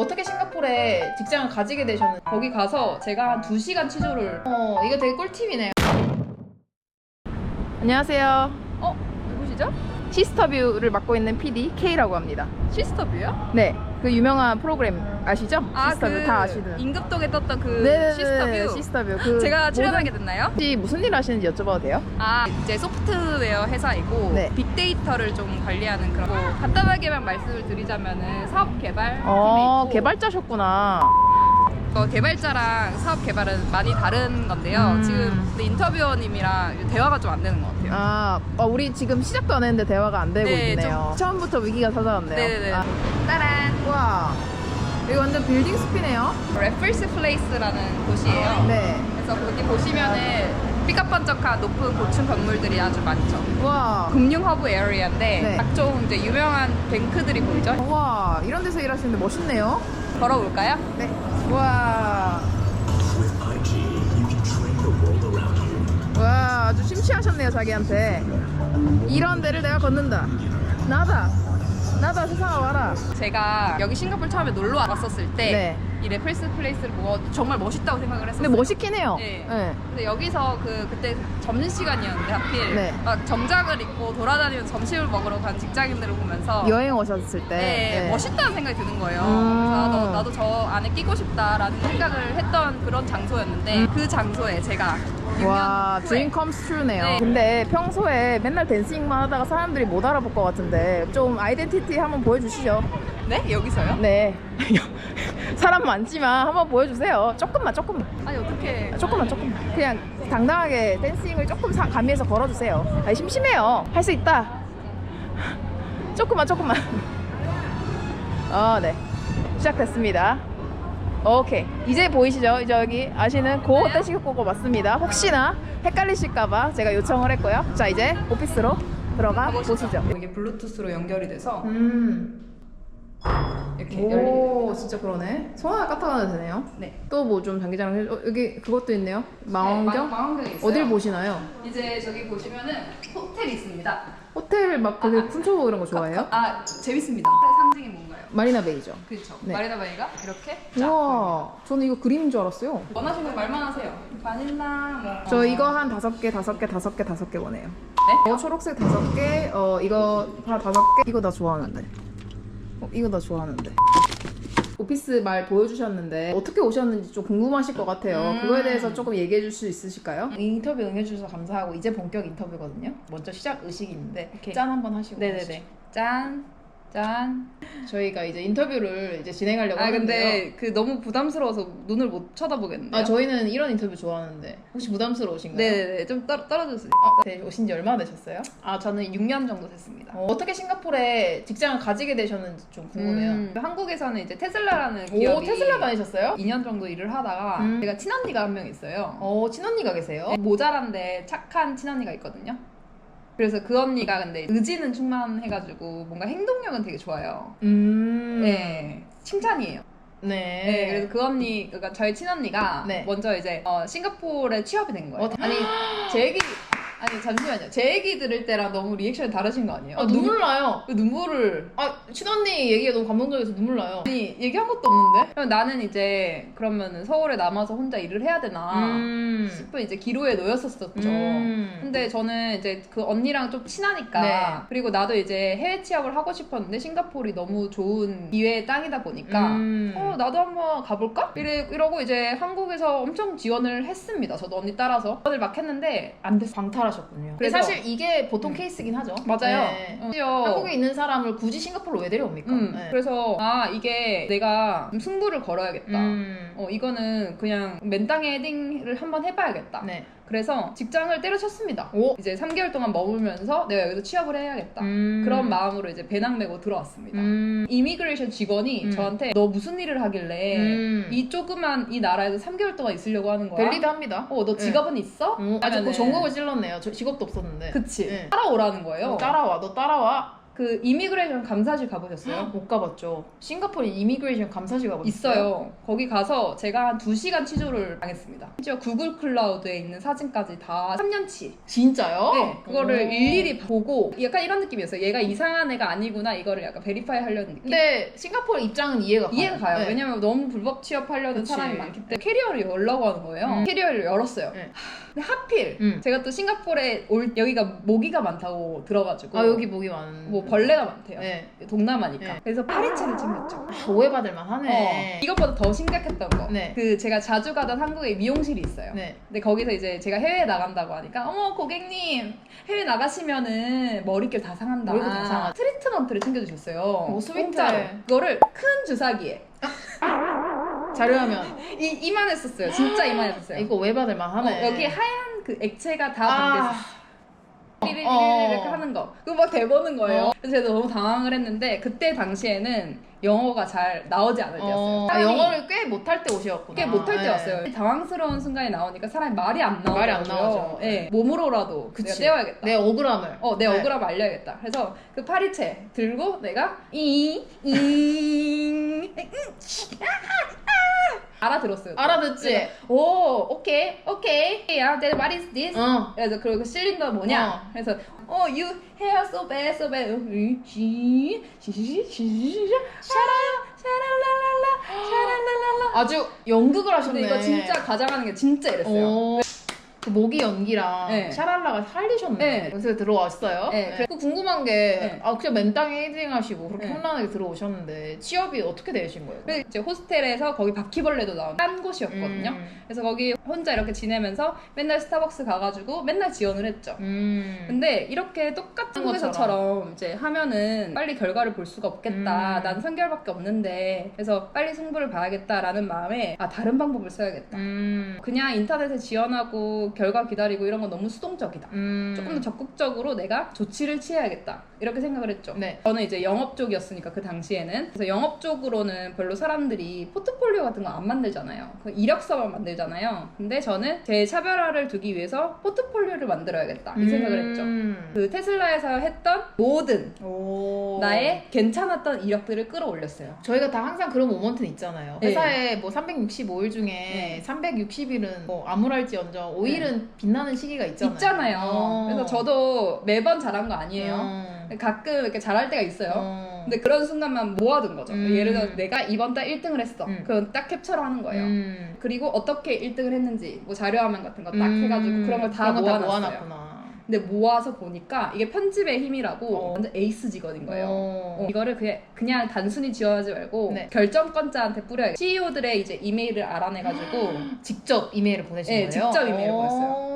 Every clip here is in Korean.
어떻게 싱가포르에 직장을 가지게 되셨는지. 거기 가서 제가 한 2시간 취조를 이거 되게 꿀팁이네요. 안녕하세요. 누구시죠? 시스터뷰를 맡고 있는 PD K라고 합니다. 시스터뷰요? 네, 그 유명한 프로그램 아시죠? 시스터뷰 다 아시는. 임급동에 떴던 그 네네네, 시스터뷰. 시스터뷰. 제가 출연하게 됐나요? 혹시 무슨 일 하시는지 여쭤봐도 돼요? 이제 소프트웨어 회사이고 네. 빅데이터를 좀 관리하는 그런 간단하게만 말씀을 드리자면은 사업 개발 팀에 있고 개발자셨구나. 개발자랑 사업 개발은 많이 다른 건데요. 지금 근데 인터뷰어님이랑 대화가 좀 안 되는 것 같아요. 우리 지금 시작도 안 했는데 대화가 안 되고 네, 있네요. 처음부터 위기가 찾아왔네요. 네네네. 따란! 와, 여기 완전 빌딩 숲이네요. 레플스 플레이스라는 곳이에요. 네. 그래서 거기 보시면은 삐까뻔쩍한 높은 고층 건물들이 아주 많죠. 와, 금융 허브 에리어인데 네. 각종 이제 유명한 뱅크들이 보이죠? 와, 이런 데서 일하시는데 멋있네요. 걸어볼까요? 네. 와. 와, 아주 심취하셨네요, 자기한테. 이런 데를 내가 걷는다. 나다 세상아 와라. 제가 여기 싱가포르 처음에 놀러 왔었을 때 네. 이 레플스 플레이스를 보고 정말 멋있다고 생각을 했었어요. 근데 멋있긴 해요. 네. 네. 근데 여기서 그때 점심시간이었는데 하필 네. 막 정장을 입고 돌아다니면서 점심을 먹으러 간 직장인들을 보면서 여행 오셨을 때. 네, 멋있다는 생각이 드는 거예요. 음. 그래서 나도 저 안에 끼고 싶다라는 생각을 했던 그런 장소였는데 그 장소에 제가 6년 와, 후에 드림 컴스 트루네요. 네. 근데 평소에 맨날 댄싱만 하다가 사람들이 못 알아볼 것 같은데 좀 아이덴티티 한번 보여주시죠. 네? 여기서요? 네. 사람 많지만 한번 보여주세요. 조금만. 아니 어떻게 조금만. 그냥 당당하게 댄싱을 조금 가미해서 걸어주세요. 아니, 심심해요. 할 수 있다. 조금만. 네. 시작됐습니다. 오케이. 이제 보이시죠? 이제 여기 아시는 고 호텔 식구고 맞습니다. 혹시나 헷갈리실까봐 제가 요청을 했고요. 자, 이제 오피스로 들어가 보시죠. 이게 블루투스로 연결이 돼서 이렇게 오, 진짜 그러네. 손 하나 까딱하면 되네요. 네. 또 뭐 좀 장기자랑 여기 그것도 있네요. 망원경? 망원경이 있어요. 어딜 보시나요? 이제 저기 보시면은 호텔이 있습니다. 호텔 막 되게 푼초보 이런 거 좋아해요? 재밌습니다. 상징이 뭔가요? 마리나 베이죠. 그렇죠. 네. 마리나 베이가 이렇게 쫙 우와, 저는 이거 그림인 줄 알았어요. 원하시는 말만 하세요. 바닐라 뭐. 저 이거 한 5개 원해요. 네? 초록색 5개, 이거 다 5개. 이거 나 좋아하는데. 이거 나 좋아하는데. 오피스 말 보여주셨는데 어떻게 오셨는지 좀 궁금하실 것 같아요. 그거에 대해서 조금 얘기해 줄 수 있으실까요? 인터뷰 응해주셔서 감사하고 이제 본격 인터뷰거든요. 먼저 시작 의식이 있는데 오케이. 짠 한번 하시고 네네네. 짠. 저희가 이제 인터뷰를 이제 진행하려고 하는데요. 근데 그 너무 부담스러워서 눈을 못 쳐다보겠는데요. 저희는 이런 인터뷰 좋아하는데 혹시 부담스러우신가요? 네네네. 좀 떨어져주세요. 네, 오신 지 얼마나 되셨어요? 저는 6년 정도 됐습니다. 어떻게 싱가포르에 직장을 가지게 되셨는지 좀 궁금해요. 한국에서는 이제 테슬라라는 기업이 테슬라 다니셨어요? 2년 정도 일을 하다가 제가 친언니가 한 명 있어요. 친언니가 계세요? 모자란데 착한 친언니가 있거든요. 그래서 그 언니가 근데 의지는 충만해가지고 뭔가 행동력은 되게 좋아요. 네, 칭찬이에요. 네, 그래서 그 언니, 그러니까 저희 친언니가 네. 먼저 이제 싱가포르에 취업이 된 거예요. 잠시만요. 제 얘기 들을 때랑 너무 리액션이 다르신 거 아니에요? 눈물 나요. 눈물을 친언니 얘기가 너무 감동적이어서 눈물 나요. 아니 얘기한 것도 없는데? 그럼 나는 이제 그러면은 서울에 남아서 혼자 일을 해야 되나 싶은 이제 기로에 놓였었었죠. 근데 저는 이제 그 언니랑 좀 친하니까 네. 그리고 나도 이제 해외 취업을 하고 싶었는데 싱가포르이 너무 좋은 기회의 땅이다 보니까 나도 한번 가볼까? 이러고 이제 한국에서 엄청 지원을 했습니다. 저도 언니 따라서 지원을 막 했는데 안 됐어요. 광탈하셨군요. 근데 그래서 사실 이게 보통 케이스긴 하죠. 맞아요. 네. 심지어 한국에 있는 사람을 굳이 싱가포르로 왜 데려옵니까? 네. 그래서 이게 내가 좀 승부를 걸어야겠다. 이거는 그냥 맨 땅에 헤딩을 한번 해봐야겠다. 네. 그래서 직장을 때려쳤습니다. 이제 3개월 동안 머물면서 내가 여기서 취업을 해야겠다. 그런 마음으로 이제 배낭 메고 들어왔습니다. 이미그레이션 직원이 저한테 너 무슨 일을 하길래 이 조그만 이 나라에서 3개월 동안 있으려고 하는 거야? 밸리드합니다. 너 직업은 있어? 아주 그 전공을 찔렀네요. 저 직업도 없었는데. 그치. 네. 따라오라는 거예요. 너 따라와. 그 이미그레이션 감사실 가보셨어요? 못 가봤죠. 싱가포르 이미그레이션 감사실 가봤어요? 있어요. 거기 가서 제가 한 2시간 취조를 당했습니다. 심지어 구글 클라우드에 있는 사진까지 다 3년치. 진짜요? 네, 그거를 오. 일일이 보고 약간 이런 느낌이었어요. 얘가 이상한 애가 아니구나 이거를 약간 베리파이 하려는 느낌. 근데 싱가포르 입장은 이해가 가요. 이해가 가요. 네. 왜냐면 너무 불법 취업하려는 그치. 사람이 많기 때문에 캐리어를 열라고 하는 거예요. 캐리어를 열었어요. 네. 근데 하필 제가 또 싱가포르에 여기가 모기가 많다고 들어가지고 아 여기 목이 많은. 뭐 벌레가 많대요. 네. 동남아니까. 네. 그래서 파리채를 챙겼죠. 아, 오해받을 만하네. 이것보다 더 심각했던 거. 네. 그 제가 자주 가던 한국에 미용실이 있어요. 네. 근데 거기서 이제 제가 해외에 나간다고 하니까 어머 고객님 해외 나가시면은 머릿결 다 상한다. 머리가 다 상하다. 트리트먼트를 챙겨주셨어요. 스윗해. 공짜로. 그거를 큰 주사기에 자료하면 이만했었어요. 진짜 이만했었어요. 이거 오해받을 만하네. 여기 하얀 그 액체가 다 아. 담겨있었어. 이렇게 하는 거. 그거 막 대보는 거예요. 그래서 제가 너무 당황을 했는데 그때 당시에는 영어가 잘 나오지 않을 때였어요. 아, 영어를 꽤 못할 때 오셨구나. 꽤 못할 네. 때였어요. 당황스러운 순간이 나오니까 사람이 말이 안 나오더라고요. 말이 안 나오죠. 네. 몸으로라도 내가 그치. 떼어야겠다. 내 억울함을. 내 네. 억울함을 알려야겠다. 그래서 그 파리채 들고 내가 알아들었어요. 또. 알아듣지? 그래서, 오, 오케이. 야, then what is this? 그래서 그리고 실린더 뭐냐? 그래서 you hair so bad. 샤랄랄라. 아주 연극을 하셨네. 근데 이거 진짜 가장하는 게 진짜 이랬어요. 그 모기 연기랑 네. 샤랄라가 살리셨네. 네. 그래서 들어왔어요. 네. 그 궁금한 게, 네. 그냥 맨땅에 헤딩하시고 그렇게 네. 현란하게 들어오셨는데 취업이 어떻게 되신 거예요? 그래서 이제 호스텔에서 거기 바퀴벌레도 나온 딴 곳이었거든요. 그래서 거기 혼자 이렇게 지내면서 맨날 스타벅스 가가지고 맨날 지원을 했죠. 근데 이렇게 똑같은 곳에서처럼 이제 하면은 빨리 결과를 볼 수가 없겠다. 난 3개월밖에 없는데 그래서 빨리 승부를 봐야겠다라는 마음에 다른 방법을 써야겠다. 그냥 인터넷에 지원하고 결과 기다리고 이런 건 너무 수동적이다. 조금 더 적극적으로 내가 조치를 취해야겠다. 이렇게 생각을 했죠. 네. 저는 이제 영업 쪽이었으니까 그 당시에는. 그래서 영업 쪽으로는 별로 사람들이 포트폴리오 같은 거 안 만들잖아요. 그 이력서만 만들잖아요. 근데 저는 제 차별화를 두기 위해서 포트폴리오를 만들어야겠다. 이 생각을 했죠. 그 테슬라에서 했던 모든 나의 괜찮았던 이력들을 끌어올렸어요. 저희가 다 항상 그런 모먼트는 있잖아요. 네. 회사에 뭐 365일 중에 360일은 뭐 암울할지언정 5일은 빛나는 시기가 있잖아요. 그래서 저도 매번 잘한 거 아니에요. 가끔 이렇게 잘할 때가 있어요. 근데 그런 순간만 모아둔 거죠. 예를 들어 내가 이번 달 1등을 했어. 그건 딱 캡처를 하는 거예요. 그리고 어떻게 1등을 했는지 뭐 자료화면 같은 거 딱 해가지고 그런 걸 다 모아놨어요. 근데 모아서 보니까 이게 편집의 힘이라고 완전 에이스 직원인 거예요. 이거를 그냥 단순히 지원하지 말고 네. 결정권자한테 뿌려야겠다. CEO들의 이제 이메일을 알아내가지고 직접 이메일을 보내신 거예요? 직접 이메일을 보냈어요.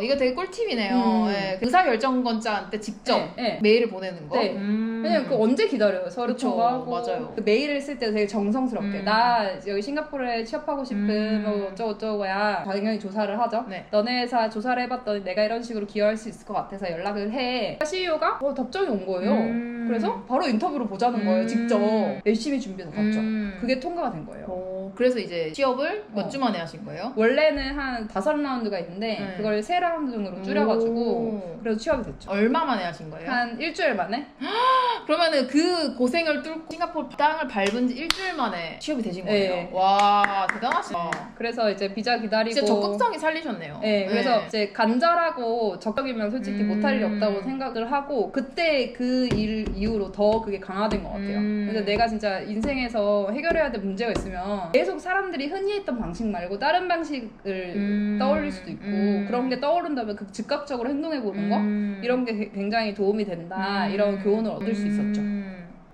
이거 되게 꿀팁이네요. 네, 의사결정권자한테 직접 메일을 보내는 거. 네. 왜냐면 그거 언제 기다려요? 서류 그쵸, 통과하고. 맞아요. 그 메일을 쓸 때 되게 정성스럽게 나 여기 싱가포르에 취업하고 싶은 뭐 어쩌고저쩌고야. 당연히 조사를 하죠. 네. 너네 회사 조사를 해봤더니 내가 이런 식으로 기여할 수 있을 것 같아서 연락을 해. CEO가 답장이 온 거예요. 그래서 바로 인터뷰를 보자는 거예요. 직접 열심히 준비해서 갔죠. 그게 통과가 된 거예요. 그래서 이제 취업을 몇 주 만에 하신 거예요? 원래는 한 5라운드가 있는데 그걸 3라운드로 줄여가지고 그래서 취업이 됐죠. 얼마 만에 하신 거예요? 한 일주일 만에? 그러면은 그 고생을 뚫고 싱가포르 땅을 밟은 지 일주일 만에 취업이 되신 거예요? 네. 와 대단하시다. 그래서 이제 비자 기다리고 진짜 적극성이 살리셨네요. 네, 그래서 이제 간절하고 적격이면 솔직히 못할 일이 없다고 생각을 하고 그때 그 일 이후로 더 그게 강화된 것 같아요. 그래서 내가 진짜 인생에서 해결해야 될 문제가 있으면 계속 사람들이 흔히 했던 방식 말고 다른 방식을 떠올릴 수도 있고 그런 게 떠오른다면 그 즉각적으로 행동해보는 거 이런 게 굉장히 도움이 된다 이런 교훈을 얻을 수 있었죠.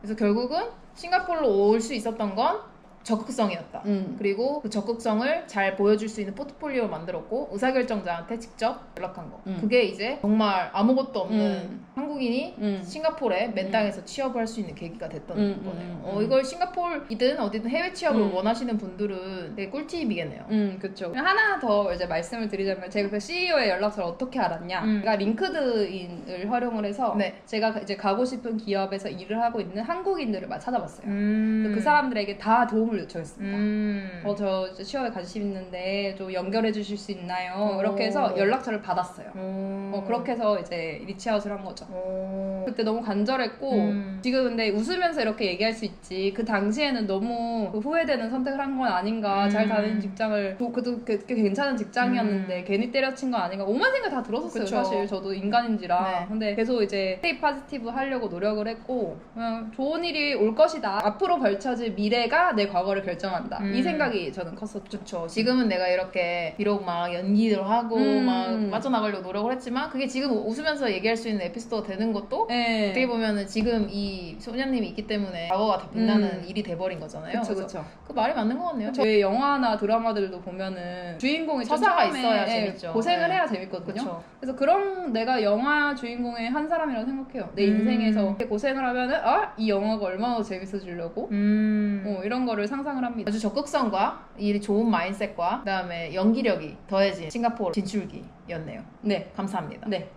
그래서 결국은 싱가포르로 올 수 있었던 건 적극성이었다. 그리고 그 적극성을 잘 보여줄 수 있는 포트폴리오를 만들었고 의사결정자한테 직접 연락한 거. 그게 이제 정말 아무것도 없는 한국인이 싱가포르에 맨 땅에서 취업을 할 수 있는 계기가 됐던 거네요. 이걸 싱가포르이든 어디든 해외 취업을 원하시는 분들은 되게 꿀팁이겠네요. 그렇죠. 하나 더 이제 말씀을 드리자면 제가 그 CEO의 연락처를 어떻게 알았냐? 제가 링크드인을 활용을 해서 제가 이제 가고 싶은 기업에서 일을 하고 있는 한국인들을 막 찾아봤어요. 그 사람들에게 다 도움을 도움을 요청했습니다. 저 이제 취업에 관심 있는데 좀 연결해 주실 수 있나요? 이렇게 해서 연락처를 받았어요. 그렇게 해서 이제 리치아웃을 한 거죠. 그때 너무 간절했고 지금 근데 웃으면서 이렇게 얘기할 수 있지 그 당시에는 너무 후회되는 선택을 한 건 아닌가. 잘 다니는 직장을 그래도 꽤 괜찮은 직장이었는데 괜히 때려친 거 아닌가. 오만 생각 다 들었었어요. 그쵸. 사실 저도 인간인지라. 네. 근데 계속 이제 스테이 포지티브 하려고 노력을 했고 그냥 좋은 일이 올 것이다. 앞으로 벌쳐질 미래가 내 과거를 결정한다. 이 생각이 저는 컸었죠. 그쵸. 지금은 내가 이렇게 비록 막 연기를 하고 막 빠져나가려고 노력을 했지만 그게 지금 웃으면서 얘기할 수 있는 에피소드가 되는 것도 네. 어떻게 보면은 지금 이 소녀님이 있기 때문에 과거가 다 빛나는 일이 돼버린 거잖아요. 그쵸, 그래서 그쵸. 그 말이 맞는 것 같네요. 저희 영화나 드라마들도 보면은 주인공이 좀 서사가 처음에, 있어야 재밌죠. 고생을 네. 해야 재밌거든요. 그쵸. 그래서 그런 내가 영화 주인공의 한 사람이라고 생각해요. 내 인생에서 이렇게 고생을 하면은 이 영화가 얼마나 더 재밌어지려고 이런 거를 상상을 합니다. 아주 적극성과 이 좋은 마인셋과 그다음에 연기력이 더해진 싱가포르 진출기였네요. 네. 감사합니다. 네.